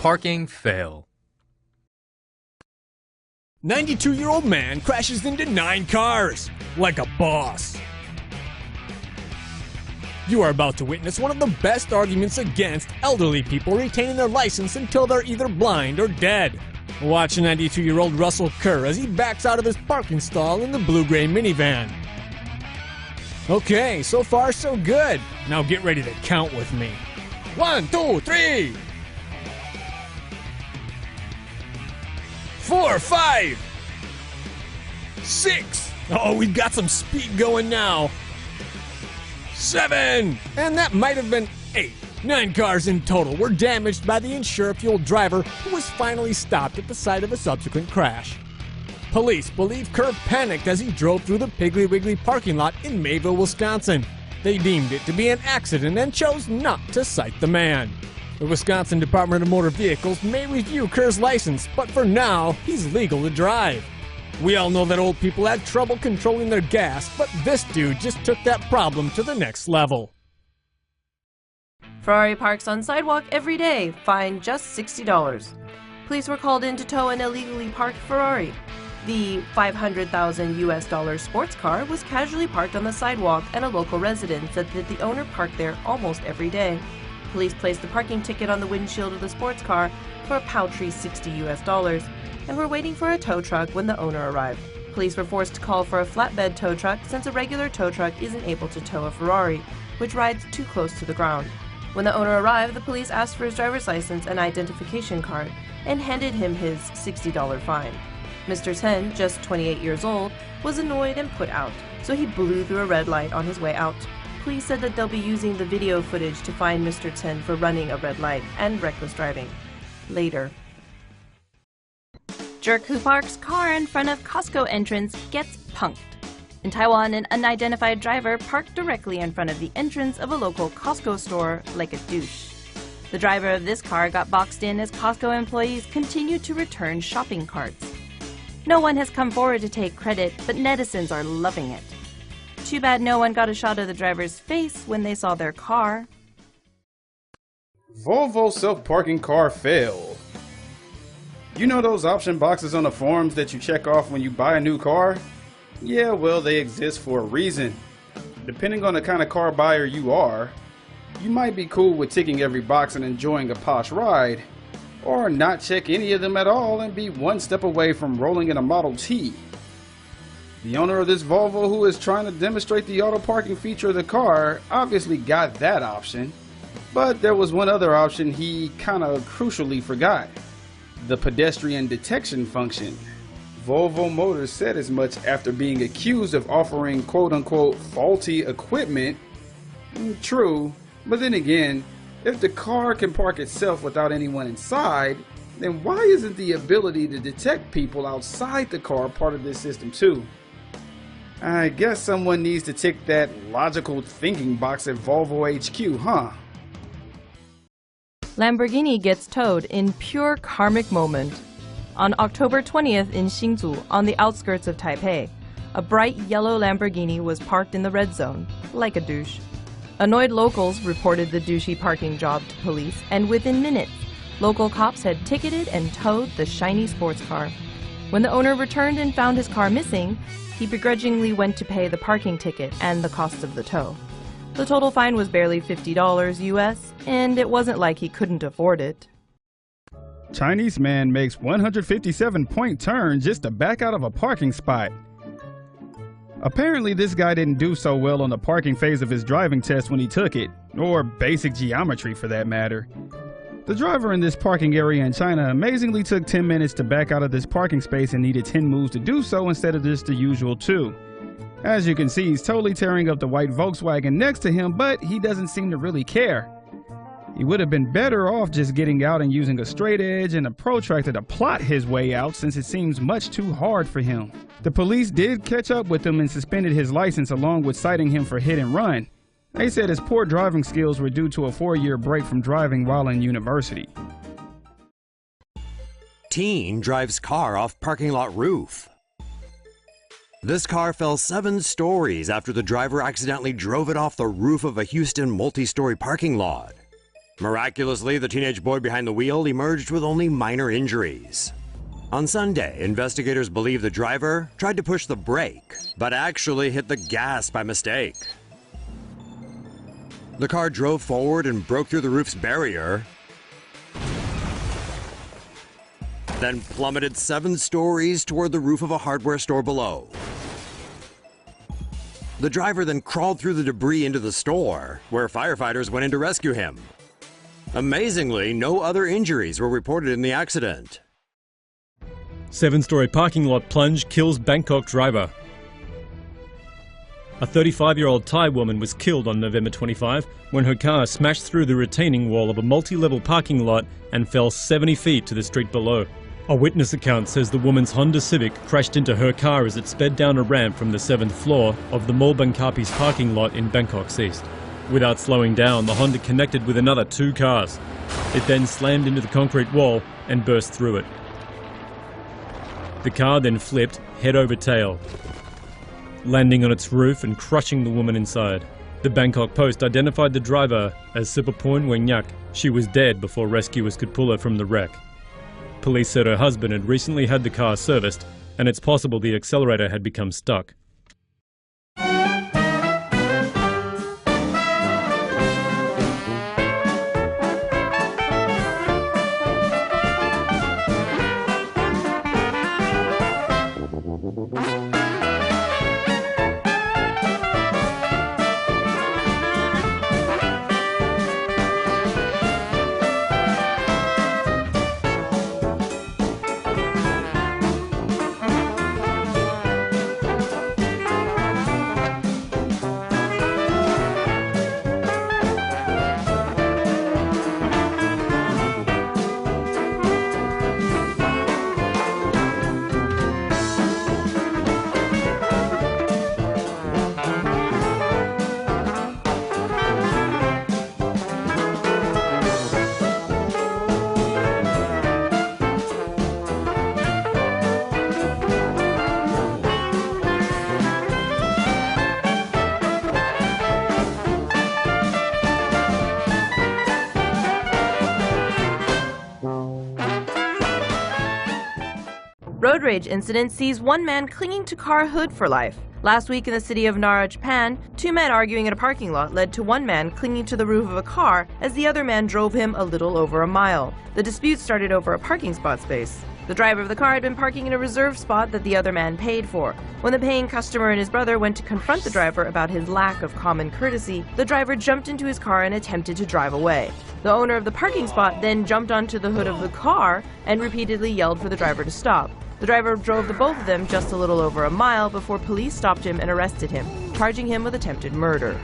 Parking fail. 92-year-old man crashes into 9 cars like a boss. You are about to witness one of the best arguments against elderly people retaining their license until they're either blind or dead. Watch 92-year-old Russell Kerr as he backs out of his parking stall in the blue-gray minivan. Okay, so far so good. Now get ready to count with me. 1, 2, 3, 4, 5, 6. Oh, we've got some speed going now. 7, and that might have been 8. 9 cars in total were damaged by the insure-fueled driver who was finally stopped at the site of a subsequent crash. Police believe Kerr panicked as he drove through the Piggly Wiggly parking lot in Mayville, Wisconsin. They deemed it to be an accident and chose not to cite the man. The Wisconsin Department of Motor Vehicles may review Kerr's license, but for now, he's legal to drive. We all know that old people have trouble controlling their gas, but this dude just took that problem to the next level. Ferrari parks on sidewalk every day, fined just $60. Police were called in to tow an illegally parked Ferrari. The $500,000 US sports car was casually parked on the sidewalk, and a local resident said that the owner parked there almost every day. Police placed the parking ticket on the windshield of the sports car for a paltry $60 US and were waiting for a tow truck when the owner arrived. Police were forced to call for a flatbed tow truck since a regular tow truck isn't able to tow a Ferrari, which rides too close to the ground. When the owner arrived, the police asked for his driver's license and identification card and handed him his $60 fine. Mr. Ten, just 28 years old, was annoyed and put out, so he blew through a red light on his way out. Police said that they'll be using the video footage to find Mr. Ten for running a red light and reckless driving later. Jerk who parks car in front of Costco entrance gets punked. In Taiwan, an unidentified driver parked directly in front of the entrance of a local Costco store like a douche. The driver of this car got boxed in as Costco employees continued to return shopping carts. No one has come forward to take credit, but netizens are loving it. Too bad no one got a shot of the driver's face when they saw their car. Volvo self-parking car fail. You know those option boxes on the forms that you check off when you buy a new car? Yeah, well, they exist for a reason. Depending on the kind of car buyer you are, you might be cool with ticking every box and enjoying a posh ride, or not check any of them at all and be one step away from rolling in a Model T. The owner of this Volvo, who is trying to demonstrate the auto parking feature of the car, obviously got that option, but there was one other option he kinda crucially forgot: the pedestrian detection function. Volvo Motors said as much after being accused of offering quote-unquote faulty equipment. True, but then again, if the car can park itself without anyone inside, then why isn't the ability to detect people outside the car part of this system too? I guess someone needs to tick that logical thinking box at Volvo HQ, huh? Lamborghini gets towed in pure karmic moment. On October 20th in Hsinchu, on the outskirts of Taipei, a bright yellow Lamborghini was parked in the red zone, like a douche. Annoyed locals reported the douchey parking job to police, and within minutes, local cops had ticketed and towed the shiny sports car. When the owner returned and found his car missing, he begrudgingly went to pay the parking ticket and the cost of the tow. The total fine was barely $50 US, and it wasn't like he couldn't afford it. Chinese man makes 157-point turn just to back out of a parking spot. Apparently this guy didn't do so well on the parking phase of his driving test when he took it, or basic geometry for that matter. The driver in this parking area in China amazingly took 10 minutes to back out of this parking space and needed 10 moves to do so instead of just the usual 2. As you can see, he's totally tearing up the white Volkswagen next to him, but he doesn't seem to really care. He would have been better off just getting out and using a straight edge and a protractor to plot his way out, since it seems much too hard for him. The police did catch up with him and suspended his license along with citing him for hit and run. They said his poor driving skills were due to a 4-year break from driving while in university. Teen drives car off parking lot roof. This car fell 7 stories after the driver accidentally drove it off the roof of a Houston multi-story parking lot. Miraculously, the teenage boy behind the wheel emerged with only minor injuries. On Sunday, investigators believe the driver tried to push the brake, but actually hit the gas by mistake. The car drove forward and broke through the roof's barrier, then plummeted 7 stories toward the roof of a hardware store below. The driver then crawled through the debris into the store, where firefighters went in to rescue him. Amazingly, no other injuries were reported in the accident. 7-story parking lot plunge kills Bangkok driver. A 35-year-old Thai woman was killed on November 25 when her car smashed through the retaining wall of a multi-level parking lot and fell 70 feet to the street below. A witness account says the woman's Honda Civic crashed into her car as it sped down a ramp from the 7th floor of the Mall Bangkapi's parking lot in Bangkok's east. Without slowing down, the Honda connected with another 2 cars. It then slammed into the concrete wall and burst through it. The car then flipped head over tail, landing on its roof and crushing the woman inside. The Bangkok Post identified the driver as Supaporn Wenyak. She was dead before rescuers could pull her from the wreck. Police said her husband had recently had the car serviced, and it's possible the accelerator had become stuck. Road rage incident sees one man clinging to car hood for life. Last week in the city of Nara, Japan, 2 men arguing in a parking lot led to one man clinging to the roof of a car as the other man drove him a little over a mile. The dispute started over a parking spot space. The driver of the car had been parking in a reserved spot that the other man paid for. When the paying customer and his brother went to confront the driver about his lack of common courtesy, the driver jumped into his car and attempted to drive away. The owner of the parking spot then jumped onto the hood of the car and repeatedly yelled for the driver to stop. The driver drove the both of them just a little over a mile before police stopped him and arrested him, charging him with attempted murder.